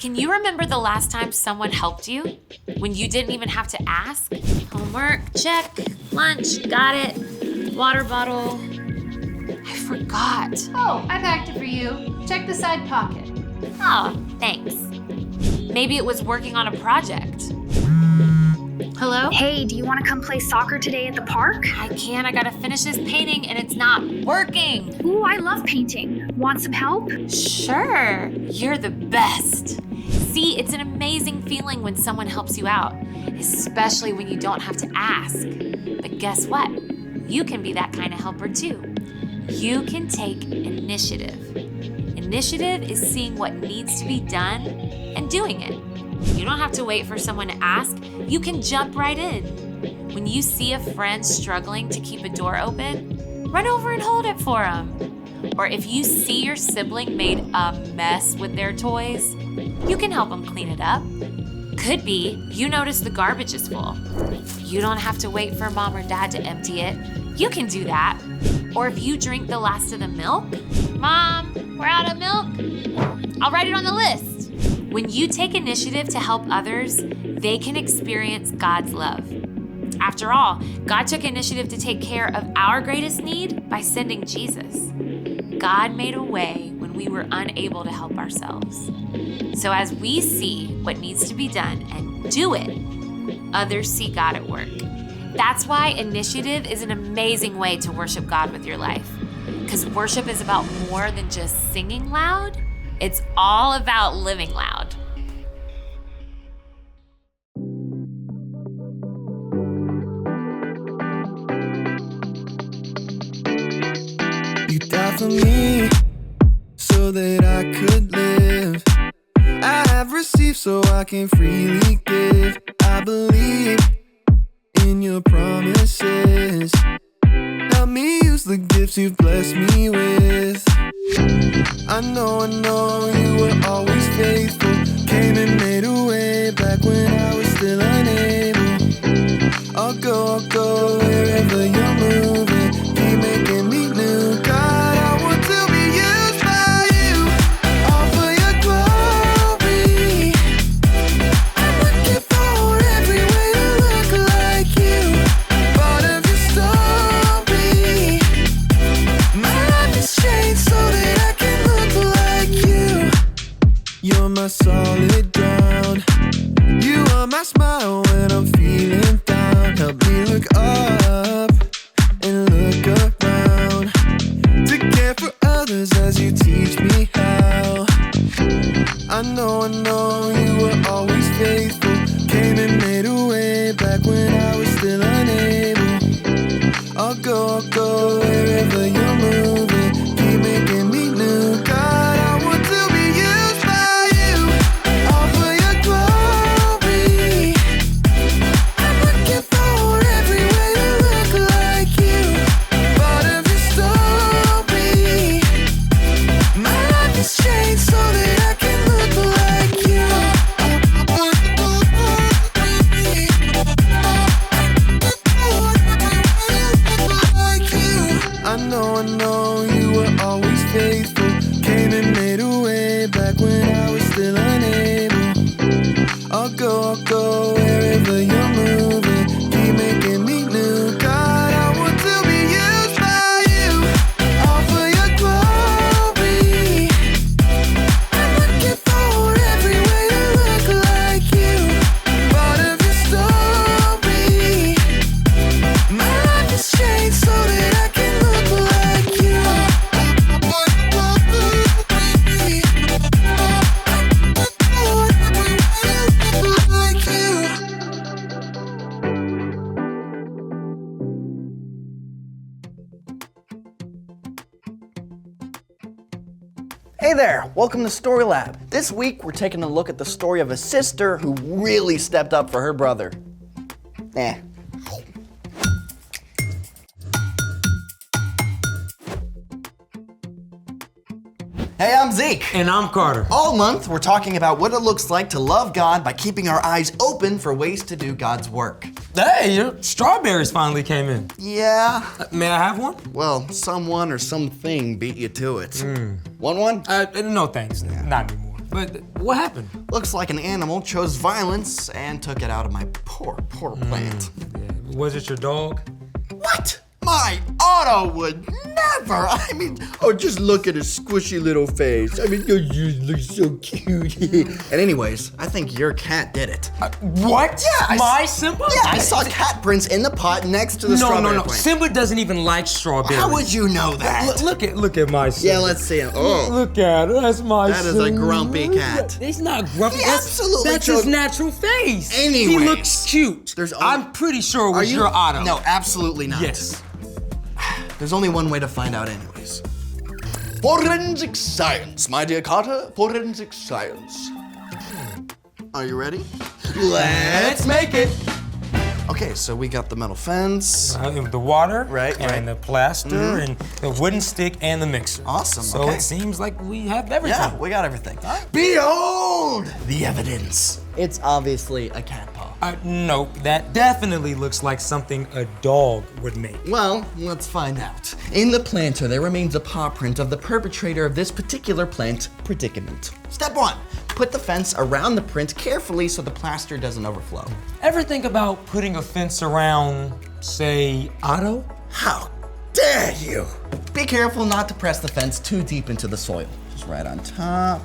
Can you remember the last time someone helped you? When you didn't even have to ask? Homework, check. Lunch, got it. Water bottle. I forgot. Oh, I packed it for you. Check the side pocket. Oh, thanks. Maybe it was working on a project. Hello? Hey, do you want to come play soccer today at the park? I can't. I gotta finish this painting and it's not working. Ooh, I love painting. Want some help? Sure. You're the best. See, it's an amazing feeling when someone helps you out, especially when you don't have to ask. But guess what? You can be that kind of helper too. You can take initiative. Initiative is seeing what needs to be done and doing it. You don't have to wait for someone to ask. You can jump right in. When you see a friend struggling to keep a door open, run over and hold it for them. Or if you see your sibling made a mess with their toys, you can help them clean it up. Could be you notice the garbage is full. You don't have to wait for mom or dad to empty it. You can do that. Or if you drink the last of the milk, Mom, we're out of milk. I'll write it on the list. When you take initiative to help others, they can experience God's love. After all, God took initiative to take care of our greatest need by sending Jesus. God made a way when we were unable to help ourselves. So as we see what needs to be done and do it, others see God at work. That's why initiative is an amazing way to worship God with your life. Because worship is about more than just singing loud. It's all about living loud. You died for me so that I could live. I have received so I can freely give. I believe in your promises. Help me use the gifts you've blessed me with. I know you were always faithful. Came and made a way back when I was still unable. I'll go wherever you're moving. Keep making me new. God, I want to be used by you. All for your glory. I'm looking for every way to look like you. Part of your story. My life has changed so that I can look like you. You're my solid ground. You are my smile when I'm feeling down. Help me look up and look around. To care for others as you teach me how. I know you were always faithful. Came and made a way back when I was still unable. I'll go wherever you're moving. Keep making me new. God, I want to be used by you. All for your glory. I'm looking for every way to look like you. Part of your story. My life has changed so that I can look like you. I know you were always faithful. Came and made a way back when I was still unable. I'll go wherever you're moving. Keep making me new. God, I want to be used by you. All for your glory. I'm looking for every way to look like you. Part of your story. My life has changed so that I can look like you. Like you. Hey there, welcome to Story Lab. This week we're taking a look at the story of a sister who really stepped up for her brother. Hey, I'm Zeke. And I'm Carter. All month we're talking about what it looks like to love God by keeping our eyes open for ways to do God's work. Hey, your strawberries finally came in. Yeah, May I have one? well, someone or something beat you to it. Want one? No thanks, not anymore. But what happened? Looks like an animal chose violence and took it out of my poor plant. Yeah. Was it your dog? What? My Otto would never. I mean, oh, just look at his squishy little face. I mean, you look so cute. And anyways, I think your cat did it. What? Yeah, My Simba? Yeah, I saw cat prints in the pot next to the strawberry No. plant. Simba doesn't even like strawberries. How would you know that? Look at my Simba. Yeah, let's see him. Oh, Look at it. That's my that is a grumpy cat. He's not grumpy. He That's absolutely That's chose- his natural face. Anyways. He looks cute. There's only- I'm pretty sure it Are was you? your Otto. No, absolutely not. Yes. There's only one way to find out anyways. Forensic science, my dear Carter. Forensic science. Are you ready? Let's make it. Okay, so we got the metal fence. The water, Right, and right. the plaster, and the wooden stick, and the mixer. Awesome, So okay. it seems like we have everything. Yeah, we got everything. Behold the evidence. It's obviously a cat paw. No, that definitely looks like something a dog would make. Well, let's find out. In the planter, there remains a paw print of the perpetrator of this particular plant predicament. Step 1, put the fence around the print carefully so the plaster doesn't overflow. Ever think about putting a fence around, say, Otto? How dare you! Be careful not to press the fence too deep into the soil. Just right on top.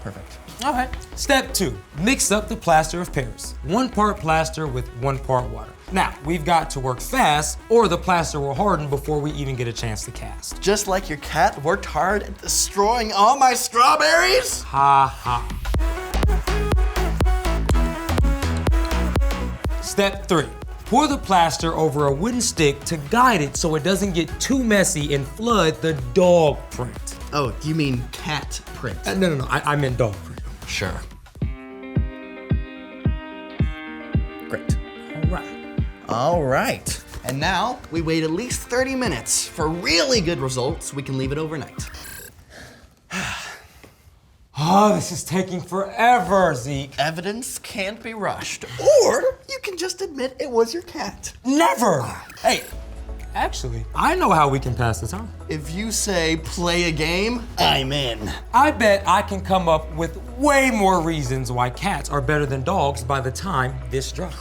Perfect. All right. Step 2, mix up the plaster of Paris. 1 part plaster with 1 part water. Now, we've got to work fast or the plaster will harden before we even get a chance to cast. Just like your cat worked hard at destroying all my strawberries? Ha ha. Step 3, pour the plaster over a wooden stick to guide it so it doesn't get too messy and flood the dog print. Oh, you mean cat print? No, I meant dog print. Sure. Great. All right. All right. And now we wait at least 30 minutes. For really good results, we can leave it overnight. Oh, this is taking forever, Zeke. Evidence can't be rushed. Or you can just admit it was your cat. Never. Hey, actually, I know how we can pass the time. If you say play a game, I'm in. I bet I can come up with way more reasons why cats are better than dogs by the time this drops.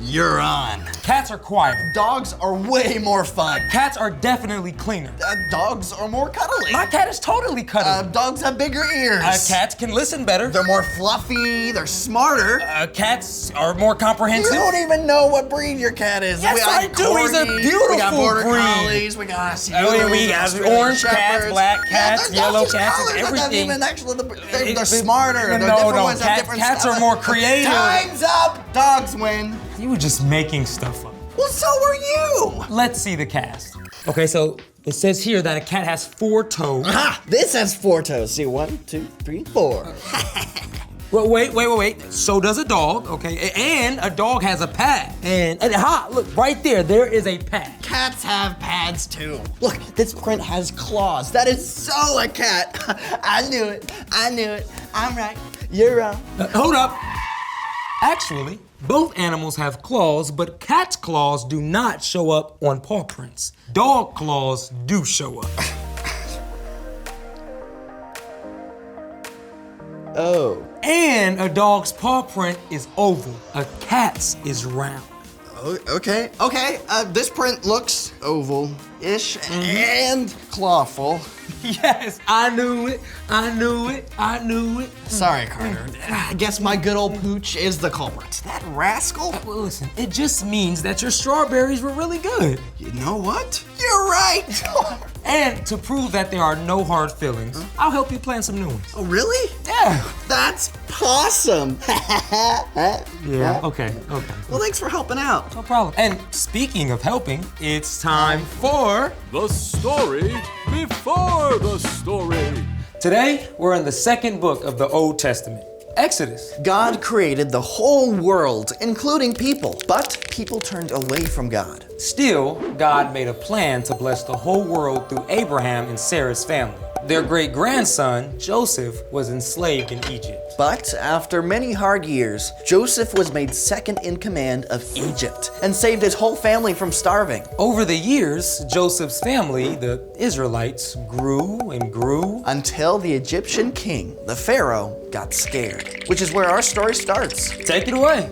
You're on. Cats are quieter. Dogs are way more fun. Cats are definitely cleaner. Dogs are more cuddly. My cat is totally cuddly. Dogs have bigger ears. Cats can listen better. They're more fluffy, they're smarter. Cats are more You comprehensive. don't even know what breed your cat is. Yes, We got I do. He's a corgis, beautiful We got border breed. collies. We got We got Australian orange cats, shepherds. black cats, they're yellow just cats, colors. and They're not everything. even actually, they're smarter. They're No, different no, ones have cat- different cats stuff. are more creative. Time's up. Dogs win. You were just making stuff up. Well, so were you. Let's see the cast. Okay, so it says here that a cat has 4 toes. Aha! This has 4 toes. See, 1, 2, 3, 4. Well, wait. So does a dog, okay? And a dog has a pad. And look, right there is a pad. Cats have pads too. Look, this print has claws. That is so a cat. I knew it. I'm right. You're wrong. Hold up. Actually, both animals have claws, but cat's claws do not show up on paw prints. Dog claws do show up. Oh. And a dog's paw print is oval. A cat's is round. Okay. This print looks oval-ish and clawful. Yes, I knew it. Sorry, Carter. I guess my good old pooch is the culprit. That rascal? Well, listen, it just means that your strawberries were really good. You know what? You're right. And to prove that there are no hard feelings, I'll help you plan some new ones. Oh, really? Yeah. That's awesome. Yeah, okay. Well, thanks for helping out. No problem. And speaking of helping, it's time for... The story before the story. Today, we're in the 2nd book of the Old Testament, Exodus. God created the whole world, including people, but people turned away from God. Still, God made a plan to bless the whole world through Abraham and Sarah's family. Their great-grandson, Joseph, was enslaved in Egypt. But after many hard years, Joseph was made second in command of Egypt and saved his whole family from starving. Over the years, Joseph's family, the Israelites, grew and grew. Until the Egyptian king, the Pharaoh, got scared, which is where our story starts. Take it away.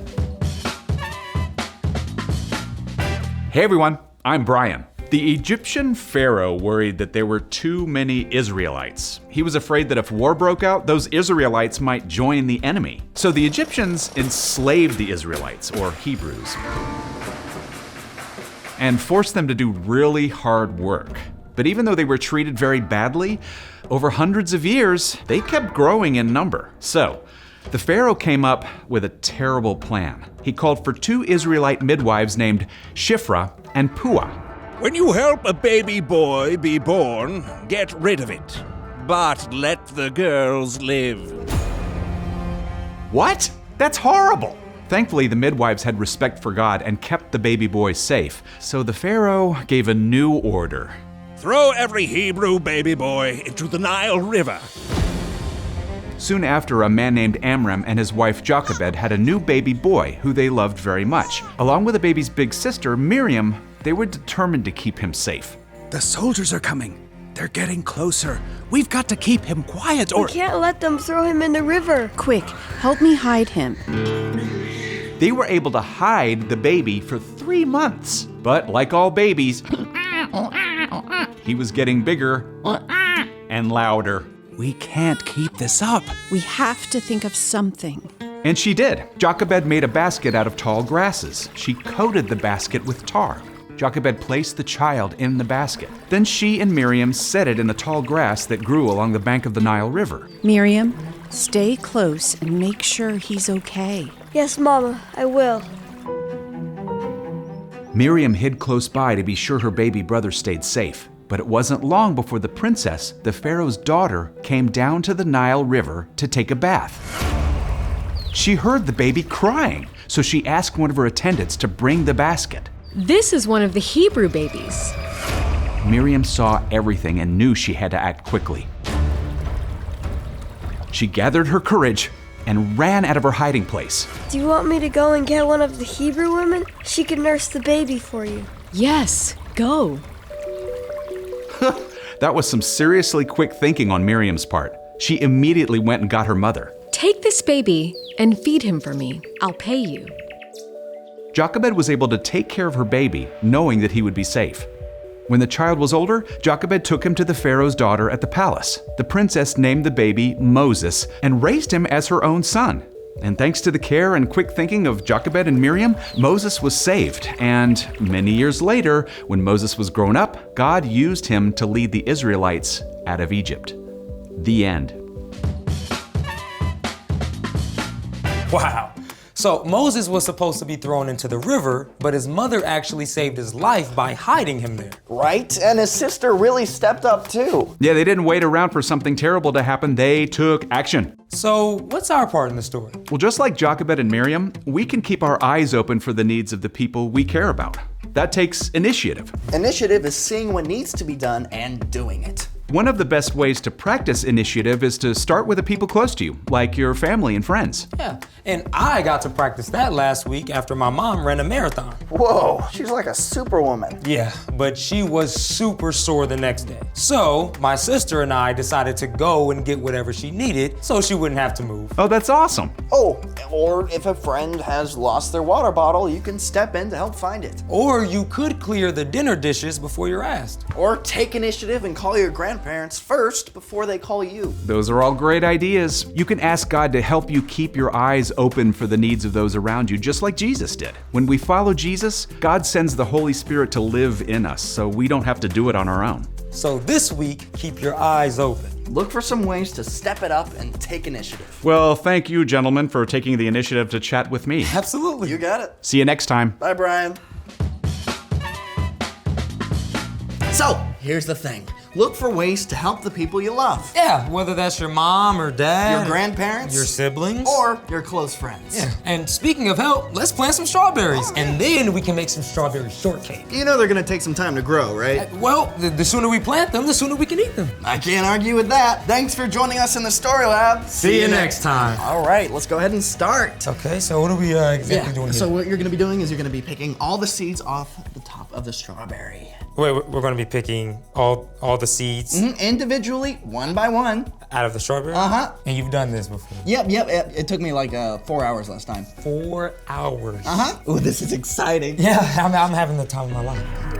Hey everyone, I'm Brian. The Egyptian pharaoh worried that there were too many Israelites. He was afraid that if war broke out, those Israelites might join the enemy. So the Egyptians enslaved the Israelites, or Hebrews, and forced them to do really hard work. But even though they were treated very badly, over hundreds of years, they kept growing in number. So the pharaoh came up with a terrible plan. He called for 2 Israelite midwives named Shiphrah and Puah. When you help a baby boy be born, get rid of it. But let the girls live. What? That's horrible! Thankfully, the midwives had respect for God and kept the baby boy safe. So the pharaoh gave a new order. Throw every Hebrew baby boy into the Nile River. Soon after, a man named Amram and his wife Jochebed had a new baby boy who they loved very much. Along with the baby's big sister, Miriam, they were determined to keep him safe. The soldiers are coming. They're getting closer. We've got to keep him quiet or... We can't let them throw him in the river. Quick, help me hide him. They were able to hide the baby for 3 months. But like all babies, he was getting bigger and louder. We can't keep this up. We have to think of something. And she did. Jochebed made a basket out of tall grasses. She coated the basket with tar. Jochebed placed the child in the basket. Then she and Miriam set it in the tall grass that grew along the bank of the Nile River. Miriam, stay close and make sure he's okay. Yes, Mama, I will. Miriam hid close by to be sure her baby brother stayed safe. But it wasn't long before the princess, the pharaoh's daughter, came down to the Nile River to take a bath. She heard the baby crying, so she asked one of her attendants to bring the basket. This is one of the Hebrew babies. Miriam saw everything and knew she had to act quickly. She gathered her courage and ran out of her hiding place. Do you want me to go and get one of the Hebrew women? She can nurse the baby for you. Yes, go. That was some seriously quick thinking on Miriam's part. She immediately went and got her mother. Take this baby and feed him for me. I'll pay you. Jochebed was able to take care of her baby, knowing that he would be safe. When the child was older, Jochebed took him to the pharaoh's daughter at the palace. The princess named the baby Moses and raised him as her own son. And thanks to the care and quick thinking of Jochebed and Miriam, Moses was saved. And many years later, when Moses was grown up, God used him to lead the Israelites out of Egypt. The end. Wow. So Moses was supposed to be thrown into the river, but his mother actually saved his life by hiding him there. Right? And his sister really stepped up too. Yeah, they didn't wait around for something terrible to happen. They took action. So what's our part in the story? Well, just like Jochebed and Miriam, we can keep our eyes open for the needs of the people we care about. That takes initiative. Initiative is seeing what needs to be done and doing it. One of the best ways to practice initiative is to start with the people close to you, like your family and friends. Yeah, and I got to practice that last week after my mom ran a marathon. Whoa, she's like a superwoman. Yeah, but she was super sore the next day. So my sister and I decided to go and get whatever she needed so she wouldn't have to move. Oh, that's awesome. Oh, or if a friend has lost their water bottle, you can step in to help find it. Or you could clear the dinner dishes before you're asked. Or take initiative and call your grandparents first before they call you. Those are all great ideas. You can ask God to help you keep your eyes open for the needs of those around you, just like Jesus did. When we follow Jesus, God sends the Holy Spirit to live in us, so we don't have to do it on our own. So this week, keep your eyes open. Look for some ways to step it up and take initiative. Well, thank you, gentlemen, for taking the initiative to chat with me. Absolutely. You got it. See you next time. Bye, Brian. So, here's the thing. look for ways to help the people you love. Yeah, whether that's your mom or dad, Your grandparents, your siblings, or your close friends. Yeah. And speaking of help, let's plant some strawberries, and then we can make some strawberry shortcake. You know they're gonna take some time to grow, right? Well, the sooner we plant them, the sooner we can eat them. I can't argue with that. Thanks for joining us in the Story Lab. See you next time. All right, let's go ahead and start. Okay, so what are we exactly doing here? So what you're gonna be doing is you're gonna be picking all the seeds off the top of the strawberry. Wait, we're gonna be picking all the seeds individually, one by one. Out of the strawberry? Uh-huh. And you've done this before? Yep. It took me like 4 hours last time. 4 hours. Uh-huh. Ooh, this is exciting. Yeah, I'm having the time of my life.